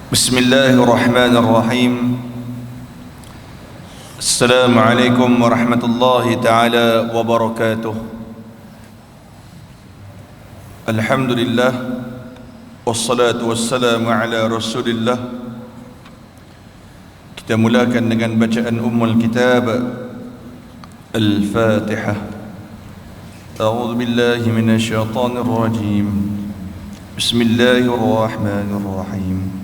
Bismillahirrahmanirrahim. Assalamualaikum warahmatullahi ta'ala wabarakatuh. Alhamdulillah, wassalatu wassalamu ala rasulillah. Kita mulakan dengan bacaan Ummul Kitab Al-Fatihah. A'udzu billahi minasyaitonir rajim. Bismillahirrahmanirrahim.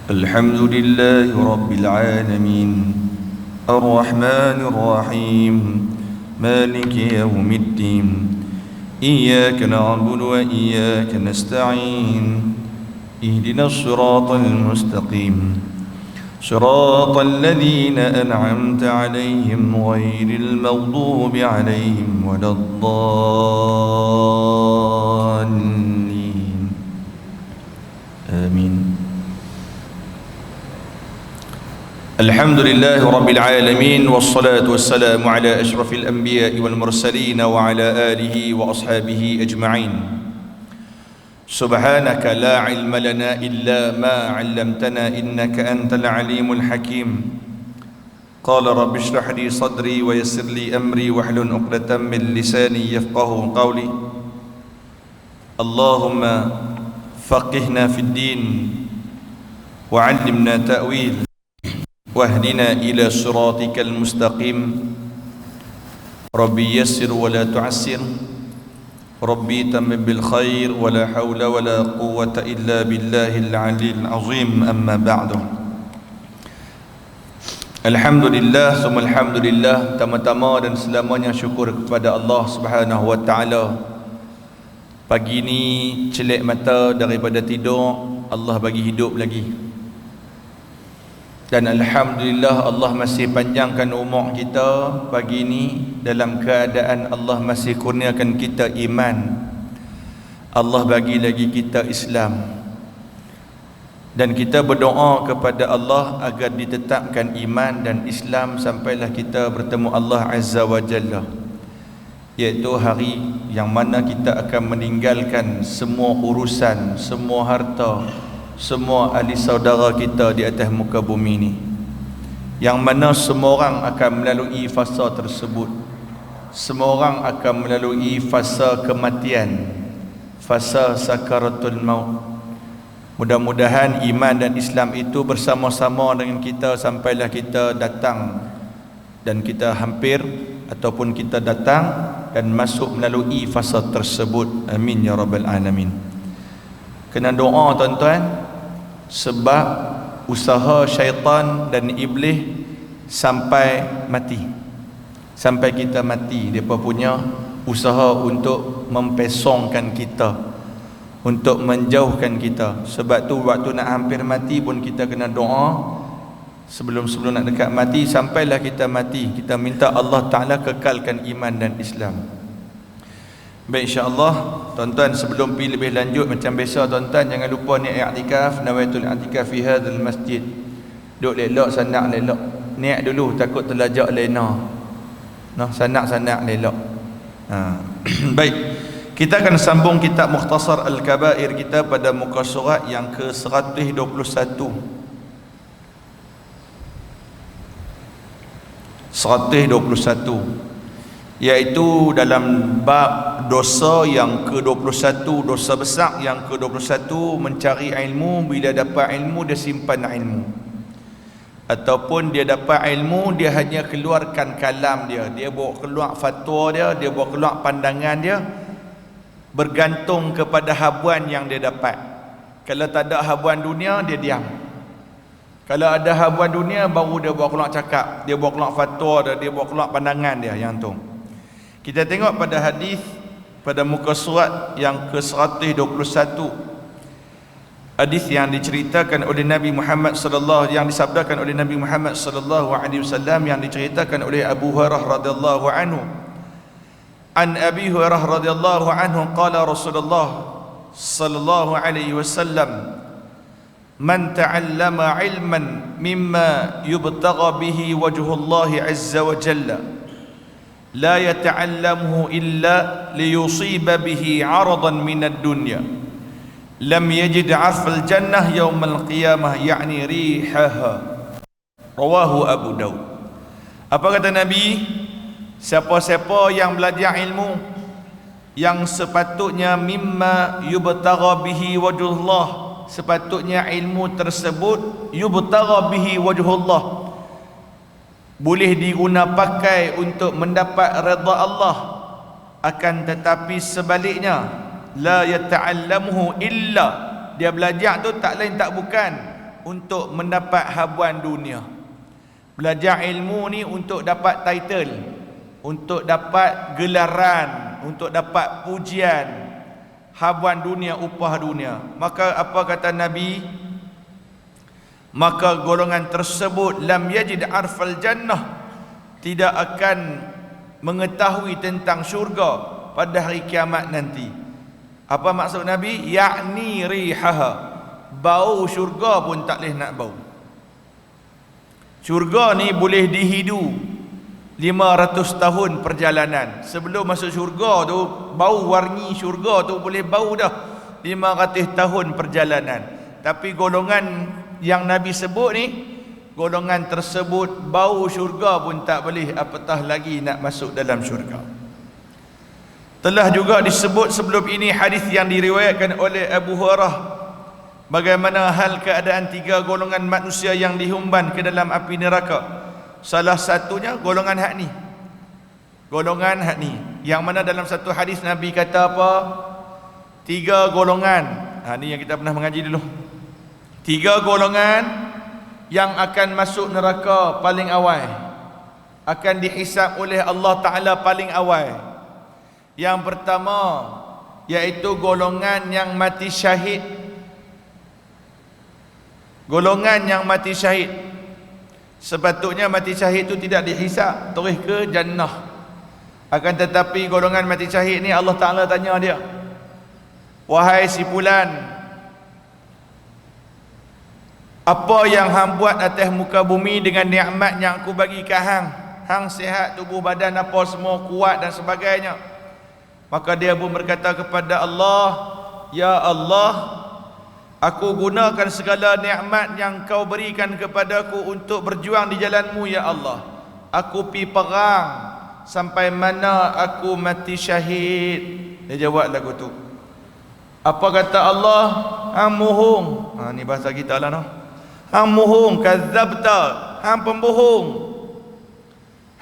الحمد لله رب العالمين الرحمن الرحيم مالك يوم الدين إياك نعبد وإياك نستعين اهدنا الصراط المستقيم صراط الذين أنعمت عليهم غير المغضوب عليهم ولا الضالين آمين. Alhamdulillah Rabbil Alamin. Wassalatu wassalamu ala ashrafil anbiya'i wal mursalin wa ala alihi wa ashabihi ajma'in. Subhanaka la ilma lana illa ma 'allamtana innaka antal alimul hakim. Qala rabbi shrah li sadri wa yassir li amri wahlul 'uqdatam min lisani yafqahu qawli. Allahumma faqihna fid din wa 'allimna ta'wil واهدنا إلى صراطك المستقيم. ربي يسر ولا تعسر ربي تمم بالخير ولا حول ولا قوة إلا بالله العلي العظيم. أما بعد. Alhamdulillah, summa alhamdulillah, tama-tama dan selamanya syukur kepada Allah Subhanahu wa taala. Pagi ni celik mata daripada tidur, Allah bagi hidup lagi. Dan alhamdulillah Allah masih panjangkan umur kita pagi ini dalam keadaan Allah masih kurniakan kita iman. Allah bagi lagi kita Islam. Dan kita berdoa kepada Allah agar ditetapkan iman dan Islam sampailah kita bertemu Allah Azza wa Jalla, iaitu hari yang mana kita akan meninggalkan semua urusan, semua harta, semua ahli saudara kita di atas muka bumi ini, yang mana semua orang akan melalui fasa tersebut. Semua orang akan melalui fasa kematian, fasa sakaratul maut. Mudah-mudahan iman dan Islam itu bersama-sama dengan kita sampailah kita datang dan kita hampir ataupun kita datang dan masuk melalui fasa tersebut. Amin ya rabbal alamin. Kena doa tuan-tuan, sebab usaha syaitan dan iblis sampai mati, sampai kita mati, mereka punya usaha untuk mempesongkan kita, untuk menjauhkan kita. Sebab tu waktu nak hampir mati pun kita kena doa sebelum nak dekat mati. Sampailah kita mati, kita minta Allah Ta'ala kekalkan iman dan Islam. Baik, insya-Allah tuan-tuan, sebelum pergi lebih lanjut macam biasa tuan-tuan, jangan lupa niat i'tikaf, nawaitul i'tikaf fi hadzal masjid. Duk lelok sanak lelok. Niat dulu, takut terlajak lena. Noh, sanak-sanak lelok. Baik. Kita akan sambung kitab Mukhtasar Al-Kabair kita pada muka surat yang ke-121. 121, iaitu dalam bab dosa yang ke-21, dosa besar yang ke-21, mencari ilmu. Bila dapat ilmu dia simpan ilmu, ataupun dia dapat ilmu dia hanya keluarkan kalam dia, dia bawa keluar fatwa dia, dia bawa keluar pandangan dia, bergantung kepada habuan yang dia dapat. Kalau tak ada habuan dunia dia diam, kalau ada habuan dunia baru dia bawa keluar cakap, dia bawa keluar fatwa dia, dia bawa keluar pandangan dia yang tu. Kita tengok pada hadis pada muka surat yang ke-121, hadis yang diceritakan oleh Nabi Muhammad sallallahu, yang disabdakan oleh Nabi Muhammad sallallahu alaihi wasallam, yang diceritakan oleh Abu Hurairah radhiyallahu anhu. An Abi Hurairah radhiyallahu anhu qala Rasulullah sallallahu alaihi wasallam, man ta'allama ilman mimma yubtagha bihi wajhullahi azza wa jalla لا يتعلمه إلا ليصيب به عرضا من الدنيا lam yajid 'arfal jannah yaumal qiyamah, yakni rihaha. Rawahu Abu Daud. Apa kata Nabi? Siapa-siapa yang belajar ilmu yang sepatutnya mimma yubtagha bihi wajhullah, sepatutnya ilmu tersebut yubtagha bihi wajhullah, boleh diguna pakai untuk mendapat redha Allah, akan tetapi sebaliknya la yata'allamuhu illa, dia belajar tu tak lain tak bukan untuk mendapat habuan dunia. Belajar ilmu ni untuk dapat title, untuk dapat gelaran, untuk dapat pujian, habuan dunia, upah dunia. Maka apa kata Nabi? Maka golongan tersebut lam yajid arfal jannah, tidak akan mengetahui tentang syurga pada hari kiamat nanti. Apa maksud Nabi? Yakni rihaha, bau syurga pun tak boleh nak bau. Syurga ni boleh dihidu 500 tahun perjalanan. Sebelum masuk syurga tu, bau wangi syurga tu boleh bau dah 500 tahun perjalanan. Tapi golongan yang Nabi sebut ni, golongan tersebut bau syurga pun tak boleh, apatah lagi nak masuk dalam syurga. Telah juga disebut sebelum ini hadis yang diriwayatkan oleh Abu Hurairah, bagaimana hal keadaan 3 golongan manusia yang dihumban ke dalam api neraka. Salah satunya golongan hak ni, golongan hak ni, yang mana dalam satu hadis Nabi kata apa? 3 golongan. Ni yang kita pernah mengaji dulu. 3 golongan yang akan masuk neraka paling awal, akan dihisab oleh Allah Ta'ala paling awal. Yang pertama iaitu golongan yang mati syahid. Golongan yang mati syahid, sepatutnya mati syahid itu tidak dihisab, terus ke jannah. Akan tetapi golongan mati syahid ni Allah Ta'ala tanya dia, wahai si fulan, apa yang hang buat atas muka bumi dengan nikmat yang aku bagi ke hang? Hang sihat, tubuh badan apa semua kuat dan sebagainya. Maka dia pun berkata kepada Allah, ya Allah, aku gunakan segala nikmat yang kau berikan kepadaku untuk berjuang di jalanmu ya Allah. Aku pi perang sampai mana aku mati syahid. Dia jawab lagu tu. Apa kata Allah? Hang mohong. Ni bahasa kita lah, no. Hang mohong, kadzabta, hang pembohong.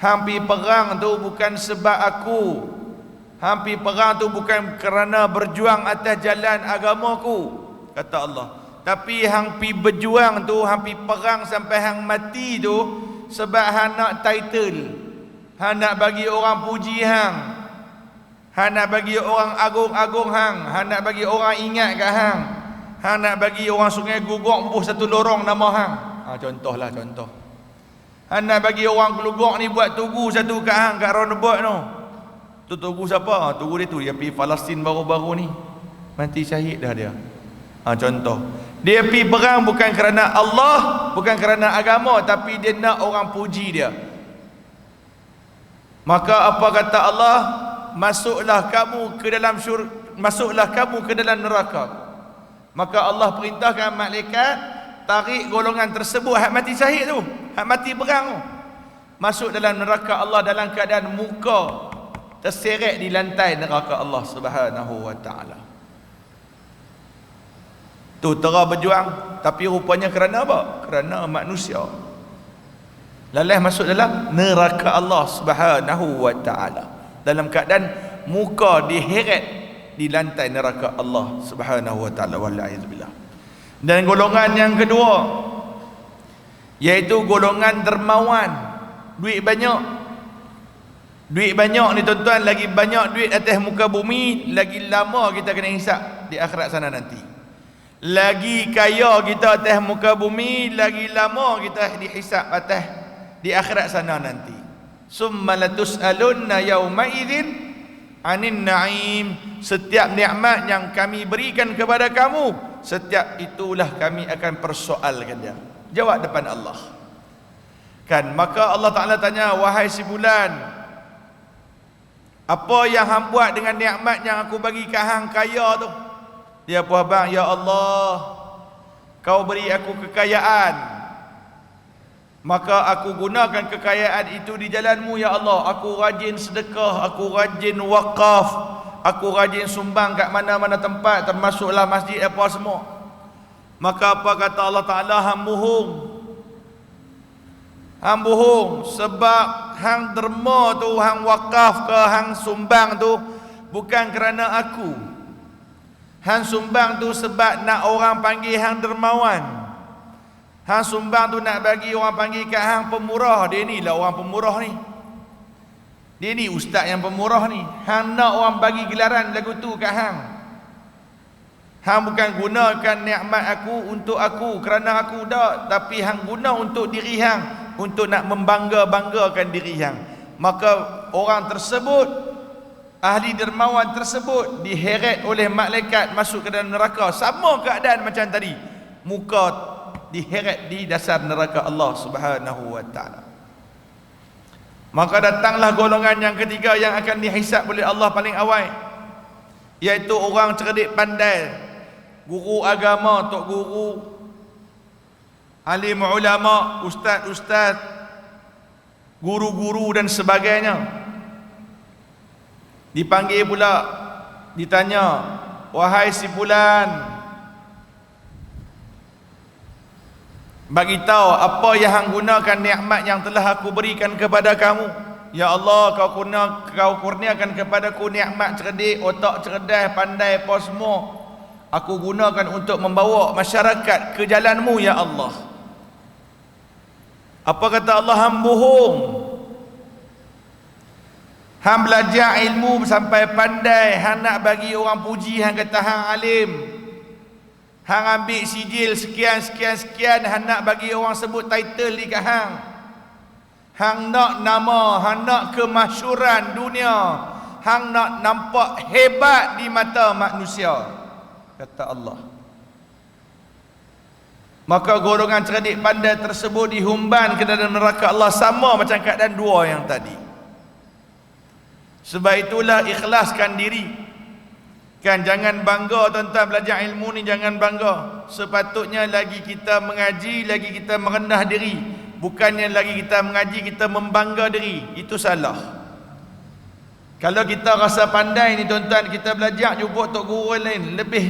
Hang pi perang tu bukan sebab aku. Hang pi perang tu bukan kerana berjuang atas jalan agamaku, kata Allah. Tapi hang pi berjuang tu, hang pi perang sampai hang mati tu sebab hang nak title, hang nak bagi orang puji hang, hang nak bagi orang agung-agung hang, hang nak bagi orang ingat kat hang, hang nak bagi orang Sungai Guguk buh satu lorong nama hang. Contohlah contoh. Hang nak bagi orang Kelugok ni buat tugu satu kat hang kat roundabout tu. Tu tugu siapa? Tugu dia tu, dia pergi Palestin baru-baru ni, mati syahid dah dia. Contoh, dia pergi perang bukan kerana Allah, bukan kerana agama, tapi dia nak orang puji dia. Maka apa kata Allah? Masuklah kamu ke dalam neraka. Maka Allah perintahkan malaikat tarik golongan tersebut, hak mati syahid tu, hak mati perang tu, masuk dalam neraka Allah dalam keadaan muka terseret di lantai neraka Allah Subhanahu wa ta'ala. Tu tera berjuang, tapi rupanya kerana apa? Kerana manusia lalai masuk dalam neraka Allah Subhanahu wa ta'ala dalam keadaan muka diheret di lantai neraka Allah Subhanahu wa ta'ala. Wa'alaikumsalam. Dan golongan yang kedua iaitu golongan dermawan, duit banyak. Duit banyak ni tuan-tuan, lagi banyak duit atas muka bumi, lagi lama kita kena hisap di akhirat sana nanti. Lagi kaya kita atas muka bumi, lagi lama kita dihisap atas di akhirat sana nanti. Summa latus'alunna yawma idzin 'anin na'im. Setiap nikmat yang kami berikan kepada kamu, setiap itulah kami akan persoalkan dia. Jawab depan Allah. Kan, maka Allah Ta'ala tanya, wahai si fulan, apa yang hang buat dengan nikmat yang aku bagi kat hang kaya tu? Dia pun abang, ya Allah, kau beri aku kekayaan, maka aku gunakan kekayaan itu di jalan-Mu ya Allah. Aku rajin sedekah, aku rajin wakaf, aku rajin sumbang kat mana-mana tempat, termasuklah masjid apa semua. Maka apa kata Allah Ta'ala? Hang bohong. Hang bohong sebab hang derma tu, hang wakaf ke hang sumbang tu bukan kerana aku. Hang sumbang tu sebab nak orang panggil hang dermawan. Hang sumbang tu nak bagi orang panggil kat hang pemurah. Dia ni lah orang pemurah ni. Dia ni ustaz yang pemurah ni. Hang nak orang bagi gelaran lagu tu kat hang. Hang bukan gunakan nikmat aku untuk aku, kerana aku dah, tapi hang guna untuk diri hang, untuk nak membangga-banggakan diri hang. Maka orang tersebut, ahli dermawan tersebut, diheret oleh malaikat masuk ke dalam neraka. Sama keadaan macam tadi, muka diheret di dasar neraka Allah Subhanahu wa ta'ala. Maka datanglah golongan yang ketiga yang akan dihisap oleh Allah paling awal, iaitu orang cerdik pandai, guru agama, tok guru, alim ulama, ustaz-ustaz, guru-guru dan sebagainya. Dipanggil pula, ditanya, wahai si fulan, bagi tahu apa yang hang gunakan nikmat yang telah aku berikan kepada kamu. Ya Allah, kau kurniakan kepadaku nikmat cerdik, otak cerdas, pandai apa semua. Aku gunakan untuk membawa masyarakat ke jalan-Mu ya Allah. Apa kata Allah? Hang bohong. Hang belajar ilmu sampai pandai, hang nak bagi orang puji, hang kata hang alim. Hang ambil sijil sekian, hang nak bagi orang sebut title di kat hang. Hang nak nama, hang nak kemasyhuran dunia, hang nak nampak hebat di mata manusia, kata Allah. Maka golongan cerdik pandai tersebut dihumban ke dalam neraka Allah, sama macam keadaan dua yang tadi. Sebab itulah ikhlaskan diri. Kan jangan bangga tuan-tuan belajar ilmu ni, jangan bangga. Sepatutnya lagi kita mengaji, lagi kita merendah diri. Bukannya lagi kita mengaji, kita membangga diri. Itu salah. Kalau kita rasa pandai ni tuan-tuan, kita belajar jumpa tok guru lain lebih,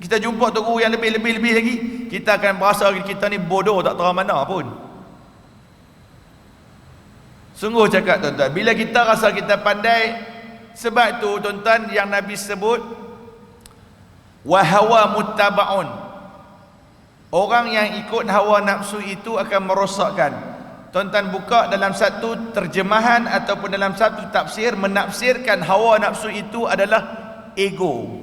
kita jumpa tok guru yang lebih lagi, kita akan merasa kita ni bodoh tak tahu mana pun. Sungguh cakap tuan-tuan, bila kita rasa kita pandai. Sebab tu tuan-tuan yang Nabi sebut, wa hawa muttabaun, orang yang ikut hawa nafsu itu akan merosakkan. Tuan-tuan buka dalam satu terjemahan ataupun dalam satu tafsir, menafsirkan hawa nafsu itu adalah ego.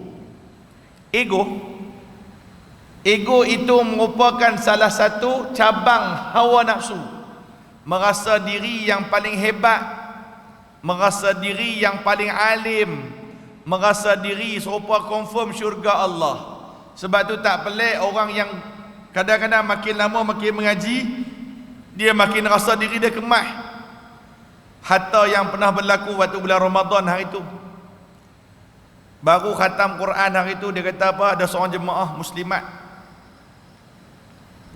Ego itu merupakan salah satu cabang hawa nafsu. Merasa diri yang paling hebat, merasa diri yang paling alim, merasa diri serupa confirm syurga Allah. Sebab tu tak pelik orang yang kadang-kadang makin lama makin mengaji, dia makin rasa diri dia kemah. Hatta yang pernah berlaku waktu bulan Ramadan hari itu, baru khatam Quran hari itu, dia kata apa, ada seorang jemaah muslimat,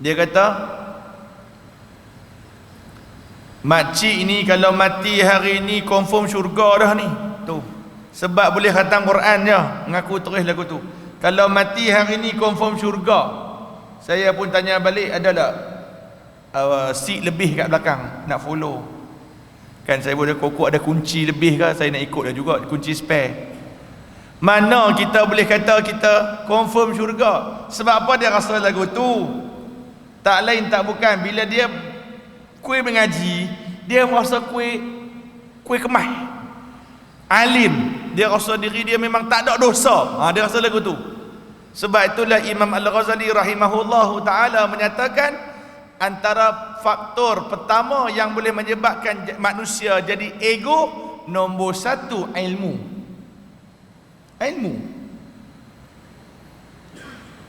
dia kata, makcik ni kalau mati hari ni confirm syurga dah ni. Tu. Sebab boleh khatam Quran je, mengaku terus lagu tu. Kalau mati hari ni confirm syurga. Saya pun tanya balik, ada tak seat lebih kat belakang nak follow? Kan saya boleh kokok ada kunci lebih ke, saya nak ikut dah juga, kunci spare. Mana kita boleh kata kita confirm syurga? Sebab apa dia rasa lagu tu? Tak lain tak bukan, bila dia kuih mengaji, dia merasa kuih kemah. Alim, dia rasa diri dia memang tak ada dosa. Dia rasa lagu tu. Sebab itulah Imam Al-Ghazali rahimahullahu ta'ala menyatakan, antara faktor pertama yang boleh menyebabkan manusia jadi ego, nombor satu ilmu.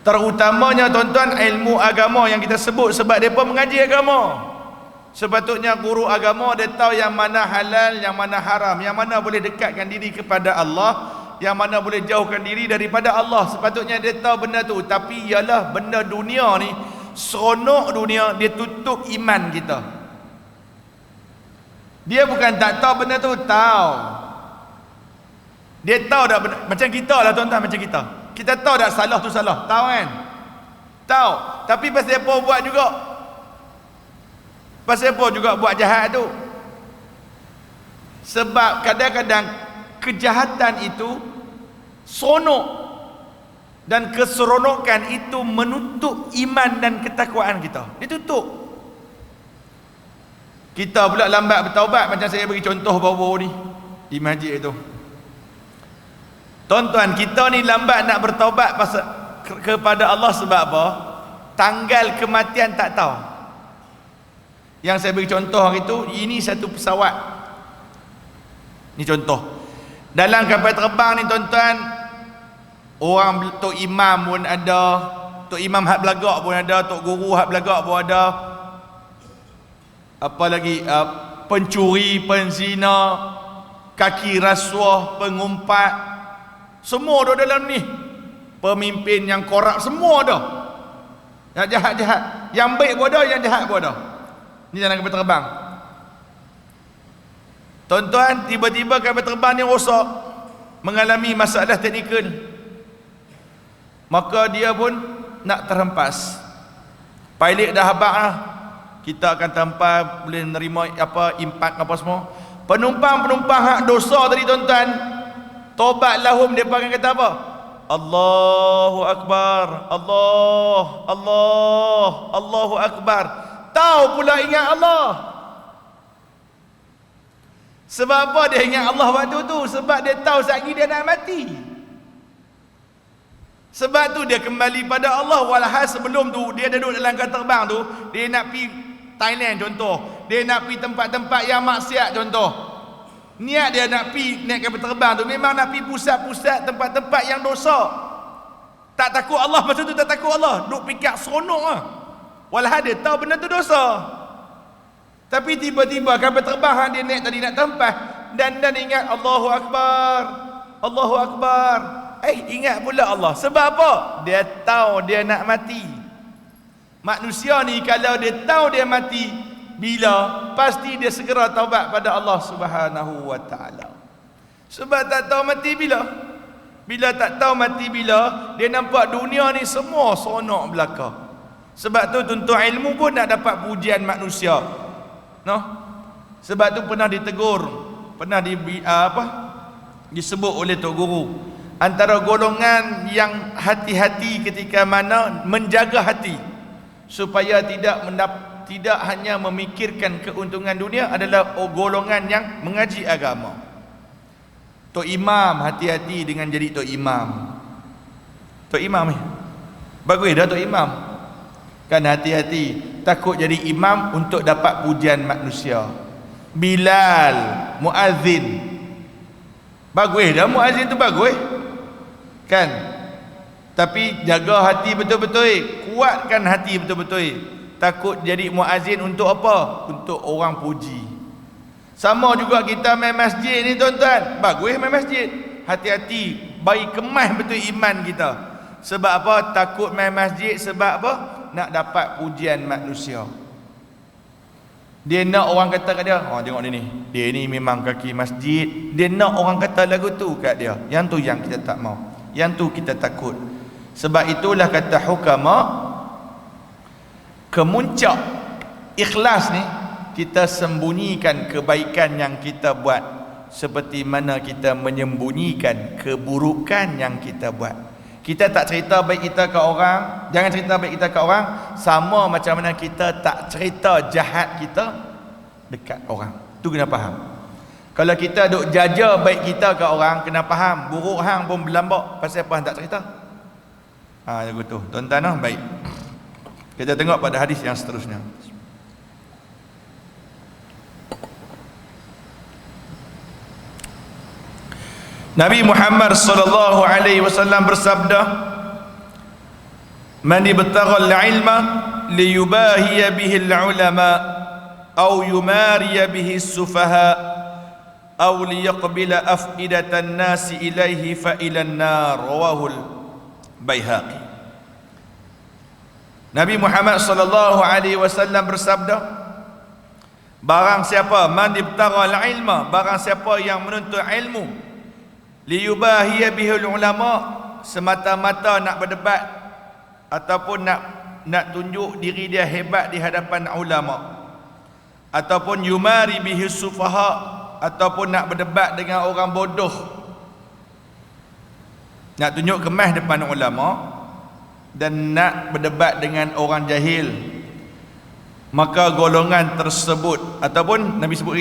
Terutamanya tuan-tuan ilmu agama yang kita sebut, sebab mereka mengaji agama. Sepatutnya guru agama dia tahu yang mana halal, yang mana haram, yang mana boleh dekatkan diri kepada Allah, yang mana boleh jauhkan diri daripada Allah. Sepatutnya dia tahu benda tu. Tapi ialah benda dunia ni, seronok dunia, dia tutup iman kita. Dia bukan tak tahu benda tu, tahu. Dia tahu dah benda, macam kita lah tuan-tuan, macam kita. Kita tahu dah salah tu salah, tahu kan? Tahu. Tapi pasal apa buat juga? Pasal apa juga buat jahat tu? Sebab kadang-kadang kejahatan itu seronok, dan keseronokan itu menutup iman dan ketakwaan kita. Dia tutup. Kita pula lambat bertaubat. Macam saya bagi contoh baru-baru ni di masjid itu. Tuan-tuan, kita ni lambat nak bertaubat pasal kepada Allah sebab apa? Tanggal kematian tak tahu. Yang saya bagi contoh hari tu, ini satu pesawat. Ni contoh. Dalam kapal terbang ni tuan-tuan, orang tok imam pun ada, tok imam hak belagak pun ada, tok guru hak belagak pun ada. Apa lagi? Pencuri, penzina, kaki rasuah, pengumpat, semua ada dalam ni. Pemimpin yang korup semua ada. Yang jahat-jahat, yang baik pun ada, yang jahat pun ada. Ni dalam kapal terbang. Tuan-tuan, tiba-tiba kapal terbang ni rosak, mengalami masalah teknikal, maka dia pun nak terhempas. Pilot dah habaq lah, kita akan terhempas, boleh menerima impak apa semua. Penumpang-penumpang hak dosa tadi tuan-tuan, tobat lahum, dia akan kata apa? Allahu Akbar, Allahu Akbar. Tahu pula ingat Allah. Sebab apa dia ingat Allah waktu tu? Sebab dia tahu sekali dia nak mati. Sebab tu dia kembali pada Allah. Walhal sebelum tu dia duduk dalam kapal terbang tu, dia nak pergi Thailand contoh, dia nak pergi tempat-tempat yang maksiat contoh. Niat dia nak pergi naik kapal terbang tu memang nak pergi pusat-pusat tempat-tempat yang dosa. Tak takut Allah masa tu, tak takut Allah, duk fikir seronok lah. Walhal dia tahu benda tu dosa. Tapi tiba-tiba kapal terbang yang dia naik tadi nak tempat, dan ingat Allahu Akbar, Allahu Akbar. Ingat pula Allah. Sebab apa? Dia tahu dia nak mati. Manusia ni kalau dia tahu dia mati, bila? Pasti dia segera taubat pada Allah Subhanahu wa taala. Sebab tak tahu mati bila? Bila tak tahu mati bila, dia nampak dunia ni semua seronok belaka. Sebab tu tuntut ilmu pun nak dapat pujian manusia. Sebab tu pernah ditegur, pernah disebut oleh tok guru, antara golongan yang hati-hati ketika mana menjaga hati supaya tidak hanya memikirkan keuntungan dunia adalah golongan yang mengaji agama. Tok imam hati-hati dengan jadi tok imam. Tok imam ni bagus dah tok imam. Kan hati-hati, takut jadi imam untuk dapat pujian manusia. Bilal, muazzin, bagus dah muazzin tu bagus, kan? Tapi jaga hati betul-betul, kuatkan hati betul-betul. Takut jadi muazzin untuk apa? Untuk orang puji. Sama juga kita main masjid ni tuan-tuan, bagus main masjid, hati-hati, bagi kemas betul iman kita. Sebab apa? Takut main masjid sebab apa? Nak dapat pujian manusia. Dia nak orang kata kat dia, tengok dia ni, dia ni memang kaki masjid. Dia nak orang kata lagu tu kat dia. Yang tu yang kita tak mau, yang tu kita takut. Sebab itulah kata hukama, kemuncak ikhlas ni kita sembunyikan kebaikan yang kita buat, seperti mana kita menyembunyikan keburukan yang kita buat. Kita tak cerita baik kita ke orang, jangan cerita baik kita ke orang, sama macam mana kita tak cerita jahat kita dekat orang. Tu kena faham. Kalau kita duk jaja baik kita ke orang, kena faham buruk hang pun berlambak. Pasal apa hang tak cerita? Lagu tu. Tuan-tuan, baik. Kita tengok pada hadis yang seterusnya. Nabi Muhammad sallallahu alaihi wasallam bersabda, "Man ibtagha al-ilma liyubahiya bihi al-ulama aw yumariya bihi as-sufaha aw liyaqbila afidatan nasi ilaihi fa ilan nar. Rawahul Baihaqi. Nabi Muhammad sallallahu alaihi wasallam bersabda, barang siapa man ibtagha al-ilma, barang siapa yang menuntut ilmu, liyubahiya bihul ulama, semata-mata nak berdebat ataupun nak tunjuk diri dia hebat di hadapan ulama, ataupun yumari bihi sufaha, ataupun nak berdebat dengan orang bodoh, nak tunjuk kemas depan ulama dan nak berdebat dengan orang jahil, maka golongan tersebut ataupun Nabi sebut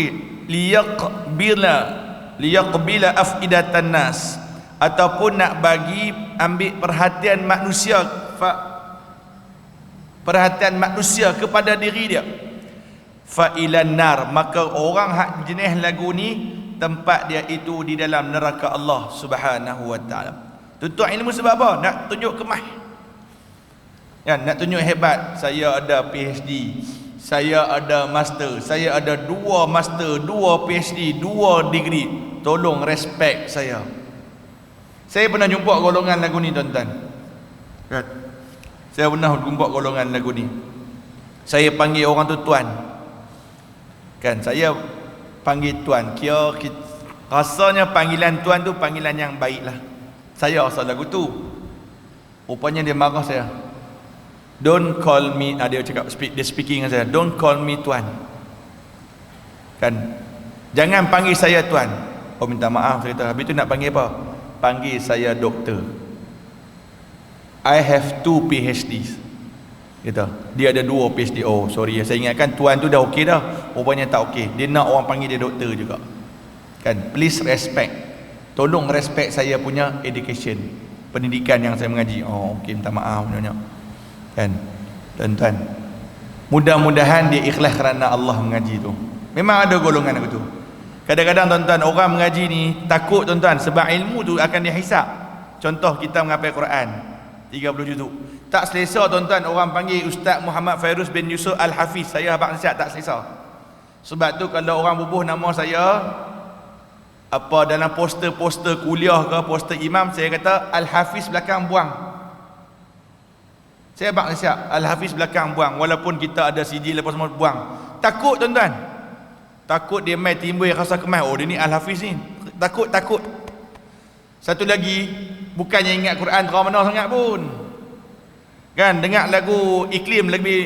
liyaqbila afidatan nas, ataupun nak bagi ambil perhatian manusia kepada diri dia, fa ilan nar, maka orang hak jenis lagu ni tempat dia itu di dalam neraka Allah Subhanahu wa taala. Tuntut ilmu sebab apa? Nak tunjuk kemah, kan? Nak tunjuk hebat. Saya ada PhD, saya ada master, saya ada 2 master, 2 PhD, 2 degree. Tolong respect saya. Saya pernah jumpa golongan lagu ni, tuan-tuan, kan? Saya pernah jumpa golongan lagu ni. Saya panggil orang tu tuan, kan? Saya panggil tuan, kira rasanya panggilan tuan tu panggilan yang baik lah. Saya asal lagu tu, rupanya dia marah saya. Don't call me, dia cakap, dia speaking dengan saya, don't call me tuan, kan? Jangan panggil saya tuan. Oh, minta maaf, saya kata. Habis tu nak panggil apa? Panggil saya doktor. I have 2 PhDs. Gitu. Dia ada 2 PhD. Oh, sorry, saya ingatkan tuan tu dah okey dah. Rupanya tak okey. Dia nak orang panggil dia doktor juga. Kan? Please respect. Tolong respect saya punya education, pendidikan yang saya mengaji. Oh, okey, minta maaf banyak. Kan? Tuan-tuan, mudah-mudahan dia ikhlas kerana Allah mengaji tu. Memang ada golongan aku tu. Kadang-kadang tuan-tuan, orang mengaji ni takut, tuan-tuan, sebab ilmu tu akan dihisap. Contoh, kita menghafal Quran 30 juzuk. Tak selesa, tuan-tuan, orang panggil Ustaz Muhammad Fairuz bin Yusuf Al-Hafiz. Saya abang nasihat, tak selesa. Sebab tu kalau orang bubuh nama saya apa dalam poster-poster kuliah ke, poster imam, saya kata Al-Hafiz belakang buang. Saya abang nasihat, Al-Hafiz belakang buang. Walaupun kita ada sijil lepas semua, buang. Takut, tuan-tuan. Takut dia mai timbul rasa kemas. Oh, dia ni Al-Hafiz ni. Takut. Satu lagi, bukannya ingat Quran terang mana sangat pun, kan? Dengar lagu Iklim lebih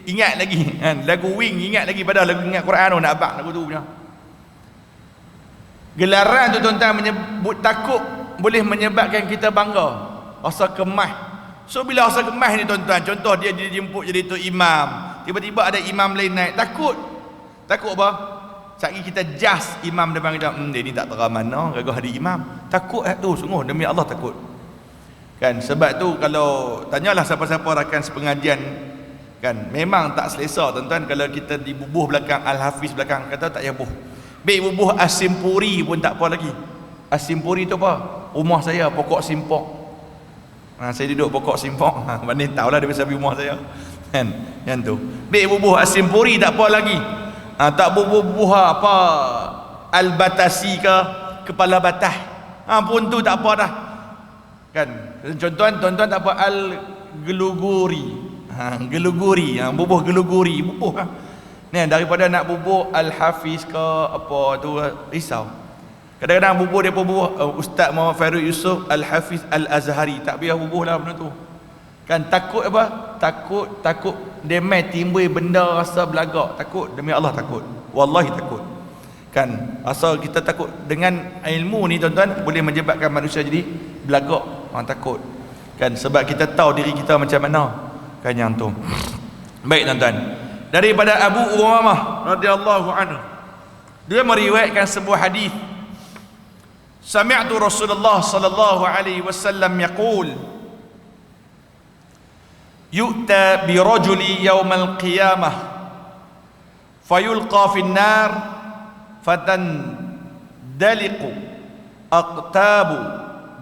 ingat lagi, kan? Lagu Wing ingat lagi pada lagu ingat Quran tu, nak abang lagu tu punya. Gelaran tu, tuan-tuan, menyebut takut boleh menyebabkan kita bangga, rasa kemas. So bila rasa kemas ni, tuan-tuan, contoh dia dijemput jadi tu imam, tiba-tiba ada imam lain naik, takut apa? Sekali kita jas imam depan kita, dia ni tak terang mana, gagah ada imam. Takut tu, sungguh demi Allah takut, kan? Sebab tu kalau tanyalah siapa-siapa rakan sepengajian, kan, memang tak selesa, tuan-tuan, kalau kita dibubuh belakang Al-Hafiz belakang, kata tak payah bubuh. Baik bubuh Asimpuri pun tak apa lagi. Asimpuri tu apa? Rumah saya pokok simpok. Saya duduk pokok simpok. Mana tahulah dia bisa rumah saya, kan? Yang tu. Baik bubuh Asimpuri tak apa lagi. Tak bubuh apa Al-Batasi ke, kepala batah, pun tu tak apa dah, kan? Tuan-tuan tak apa Al-Geluguri, Geluguri, bubuh Geluguri, bubuh ni daripada nak bubuh Al-Hafiz ke apa tu, risau. Kadang-kadang bubuh dia bubuh Ustaz Muhammad Fairuz Yusuf Al-Hafiz Al-Azhari, tak payah bubuh lah benda tu, kan? Takut apa? Takut dia mai timbul benda rasa belagak. Takut, demi Allah takut, wallahi takut, kan? Asal kita takut dengan ilmu ni, tuan-tuan, boleh menyebabkan manusia jadi belagak, takut, kan? Sebab kita tahu diri kita macam mana, kan? Yang tu. Baik, tuan-tuan, daripada Abu Umamah radhiyallahu anhu, dia meriwayatkan sebuah hadis, sami'tu Rasulullah sallallahu alaihi wasallam yaqul, yu'ta bi rajuli yawmal qiyamah fayulqa fin nar fatandaliqu aqtabu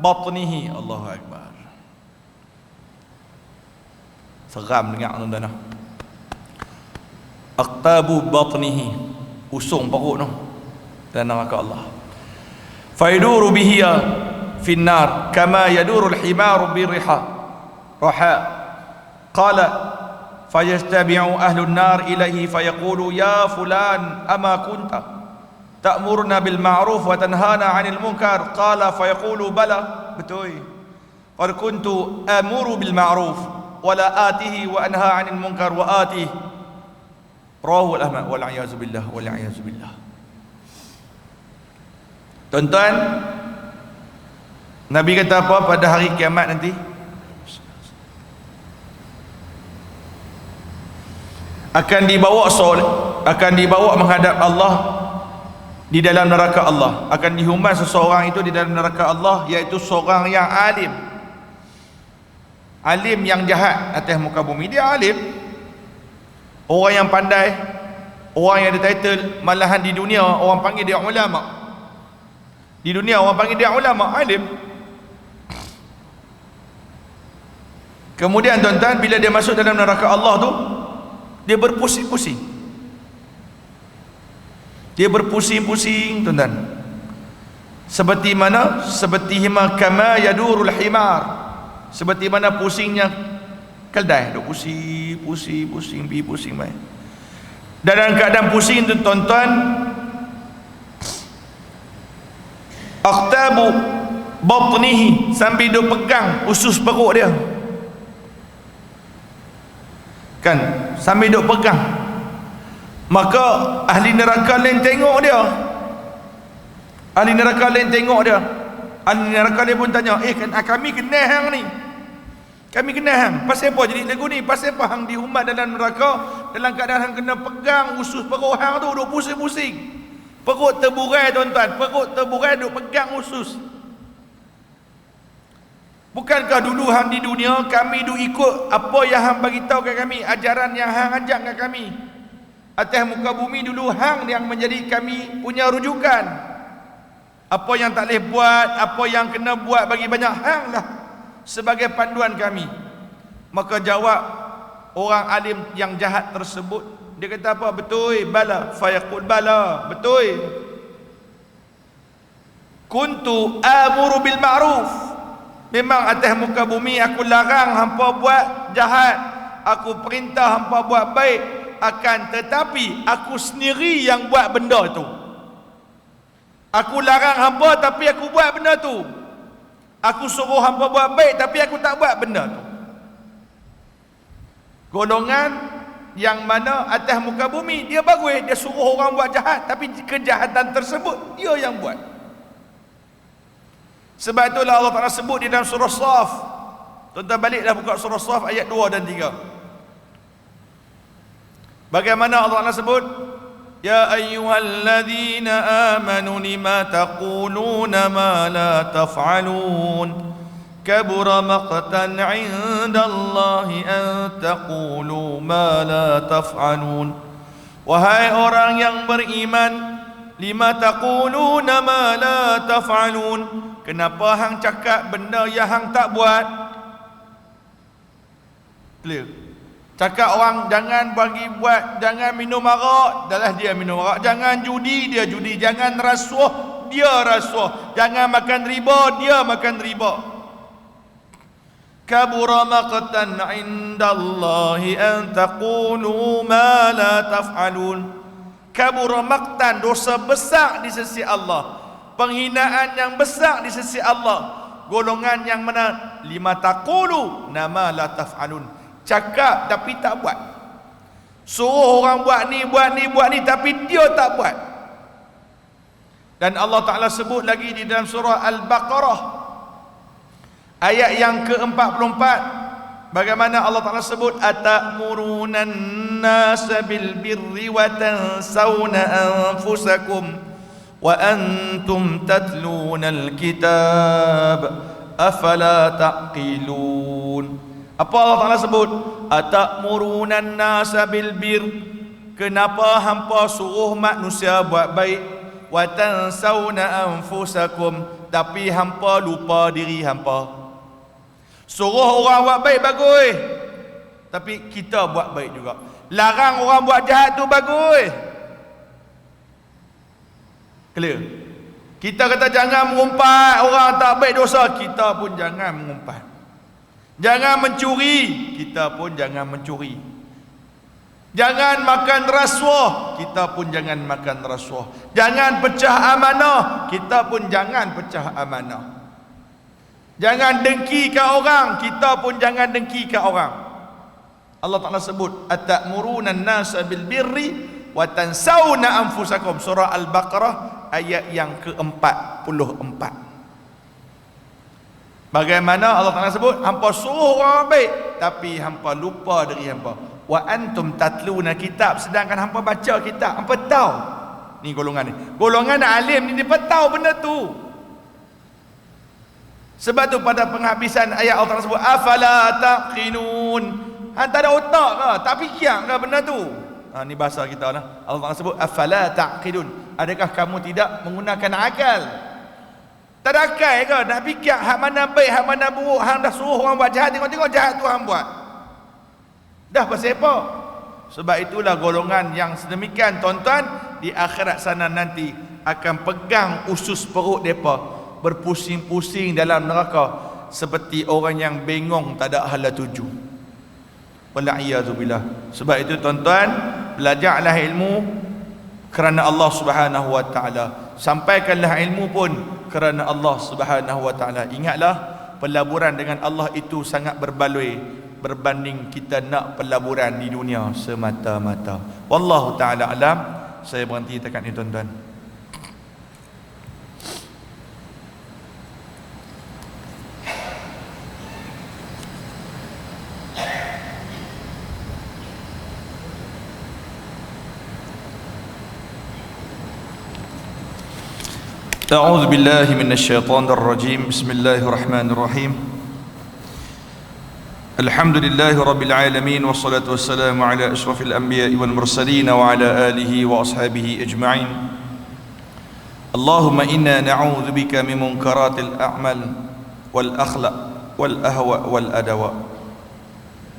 batnihi. Allahu akbar. Seram dengar, tuan-tuan. Aqtabu batnihi, usung perut tu dalam neraka Allah. fayaduru bihi fi an-nar kama yaduru al-himaru bi-riha raha. Qala fayastabi'u ahlu an-nar ilaihi fayaqulu ya fulan ama kunta ta'muruna bil ma'ruf wa tanhana 'anil munkar? Qala fayaqulu bala, betul, qad kuntu amuru bil ma'ruf wa la atihi wa anha 'anil munkar wa atihi. Rawahu al-Ahmad wal 'iyazu billah wal 'iyazu billah. Tuan-tuan, Nabi kata apa pada hari kiamat nanti? Akan dibawa menghadap Allah di dalam neraka Allah. Akan dihumban seseorang itu di dalam neraka Allah, iaitu seorang yang alim. Alim yang jahat atas muka bumi. Dia alim, orang yang pandai, orang yang ada title. Malahan di dunia orang panggil dia ulama. Di dunia orang panggil dia ulama, alim. Kemudian tuan-tuan, bila dia masuk dalam neraka Allah tu, dia berpusing-pusing. Dia berpusing-pusing, tuan-tuan. Seperti mana? Seperti kama yadurul himar. Seperti mana pusingnya keldai. Duk pusing, pergi pusing mai. Dan dalam keadaan pusing tu, tuan-tuan, aqtabu batnihi, sambil duk pegang usus perut dia. Kan, sambil duk pegang. Maka ahli neraka lain tengok dia. Ahli neraka lain tengok dia. Ahli neraka lain pun tanya, kami kenal hang ni. Kami kenal hang. Pasal apa jadi lagu ni? Pasal apa hang dihumbat dalam neraka dalam keadaan hang kena pegang usus perut hang tu, duk pusing-pusing. Perut terburai, tuan-tuan. Perut terburai, duk pegang usus. Bukankah dulu hang di dunia kami duk ikut apa yang hang bagi tahu kat kami, ajaran yang hang ajak kat kami. Atas muka bumi dulu hang yang menjadi kami punya rujukan. Apa yang tak boleh buat, apa yang kena buat bagi banyak, hang lah sebagai panduan kami. Maka jawab orang alim yang jahat tersebut, dia kata apa? Betul, bala. Fayaqul bala, betul. Kuntu amuru bil ma'ruf. Memang atas muka bumi aku larang hampa buat jahat, aku perintah hampa buat baik. Akan tetapi aku sendiri yang buat benda tu. Aku larang hampa tapi aku buat benda tu. Aku suruh hampa buat baik tapi aku tak buat benda tu. Golongan yang mana atas muka bumi dia bagus, dia suruh orang buat jahat, tapi kejahatan tersebut dia yang buat. Sebab itulah Allah Ta'ala sebut di dalam surah Shaf. Tuan-tuan baliklah buka surah Shaf ayat 2 dan 3. Bagaimana Allah Ta'ala sebut? Ya ayyuhalladzina amanu lima taquluna ma la taf'alun kabura maqtan 'indallahi an taqulu ma la taf'alun. Wahai orang yang beriman, lima taquluna ma la taf'alun, kenapa hang cakap benda yang hang tak buat? Clear. Cakap orang jangan bagi buat, jangan minum arak, dalah dia minum arak. Jangan judi, dia judi. Jangan rasuah, dia rasuah. Jangan makan riba, dia makan riba. Kabura maqtan 'indallahi an taqulu ma la taf'alun. Kabura maqtan, dosa besar di sisi Allah, penghinaan yang besar di sisi Allah. Golongan yang mana? Lima taqulu nama la taf'alun, cakap tapi tak buat. Suruh orang buat ni, buat ni, buat ni, tapi dia tak buat. Dan Allah Ta'ala sebut lagi di dalam surah Al-Baqarah ayat yang ke-44, bagaimana Allah Ta'ala sebut, atamuruna an-nasa bil birri wa tansawna anfusakum wa antum tatluna al-kitab afala taqilun. Apa Allah Ta'ala sebut? Atamuruna an-nasa bil bir, kenapa hampa suruh manusia buat baik, wa tansawna anfusakum, tapi hampa lupa diri hampa. Suruh orang buat baik bagus, tapi kita buat baik juga. Larang orang buat jahat tu bagus. Clear? Kita kata jangan mengumpat, orang tak baik dosa, kita pun jangan mengumpat. Jangan mencuri, kita pun jangan mencuri. Jangan makan rasuah, kita pun jangan makan rasuah. Jangan pecah amanah, kita pun jangan pecah amanah. Jangan dengki ke orang, kita pun jangan dengki ke orang. Allah Ta'ala sebut, atamuruna an-nasa bil birri wa tansawna anfusakum, surah Al-Baqarah ayat yang ke-44. Bagaimana Allah Ta'ala sebut, hampa suruh orang baik tapi hampa lupa dari hampa. Wa antum tatluna kitab, sedangkan hampa baca kitab, hampa tahu. Ni golongan ni, golongan alim ni, dia tahu benda tu. Sebab tu pada penghabisan ayat Allah Ta'ala sebut, afala taqinun, tak ada otak ke, tak fikir ke benda tu. Ni bahasa kita lah. Allah Ta'ala sebut afala taqilun, adakah kamu tidak menggunakan akal? Tak ada akal ke nak fikir hak mana baik, hak mana buruk? Hang dah suruh orang buat jahat, tengok-tengok jahat tu hang buat. Dah pasal apa? Sebab itulah golongan yang sedemikian, tuan-tuan, di akhirat sana nanti akan pegang usus perut mereka, berpusing-pusing dalam neraka seperti orang yang bengong tak ada hala tuju. Wal'iyazubillah. Sebab itu tuan-tuan, belajarlah ilmu kerana Allah Subhanahu wa taala. Sampaikanlah ilmu pun kerana Allah Subhanahu wa taala. Ingatlah, pelaburan dengan Allah itu sangat berbaloi berbanding kita nak pelaburan di dunia semata-mata. Wallahu taala alam. Saya berhenti dekat ni, tuan-tuan. أعوذ بالله من الشيطان الرجيم. بسم الله الرحمن الرحيم. الحمد لله رب العالمين، والصلاة والسلام على أشرف الأنبياء والمرسلين وعلى آله وأصحابه أجمعين. اللهم إنا نعوذ بك من منكرات الأعمال والأخلاق والأهواء والأدواء.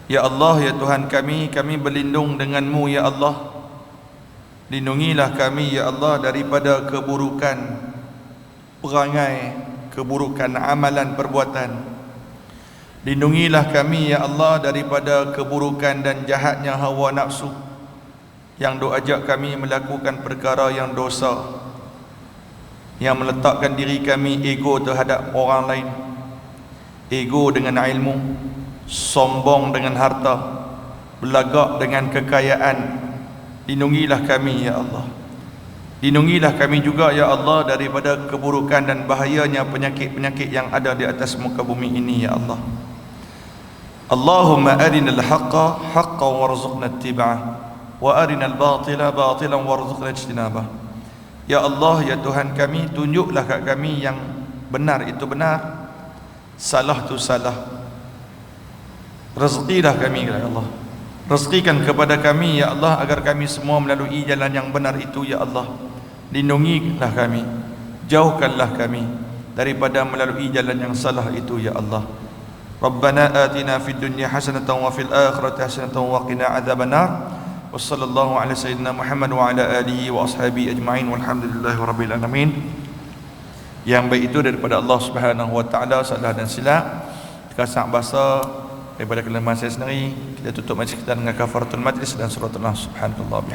Ya Allah, ya Tuhan kami berlindung denganmu ya Allah. Lindungilah kami ya Allah daripada keburukan perangai, keburukan amalan perbuatan. Lindungilah kami ya Allah daripada keburukan dan jahatnya hawa nafsu yang dok ajak kami melakukan perkara yang dosa, yang meletakkan diri kami ego terhadap orang lain, ego dengan ilmu, sombong dengan harta, belagak dengan kekayaan. Lindungilah kami ya Allah. Lindungilah kami juga ya Allah daripada keburukan dan bahayanya penyakit-penyakit yang ada di atas muka bumi ini ya Allah. Allahumma arinal haqqa haqqan warzuqna ittiba'ah wa arinal batila batilan warzuqna ijtinabah. Ya Allah, ya Tuhan kami, tunjuklah kat kami yang benar itu benar, salah itu salah. Rezekilah kami ya Allah. Rezekikan kepada kami ya Allah agar kami semua melalui jalan yang benar itu ya Allah. Lindungilah kami, jauhkanlah kami daripada melalui jalan yang salah itu ya Allah. Rabbana atina fid dunya hasanatan wa fil akhirati hasanatan wa qina adzabannar. Wassallallahu ala sayyidina Muhammad wa ala alihi wa ashabihi ajma'in walhamdulillahi rabbil alamin. Yang baik itu daripada Allah Subhanahu wa taala, salah dan silap terkasak bahasa daripada kelemahan saya sendiri. Kita tutup majlis kita dengan kafaratul majlis dan suratul Nas. Subhanallah.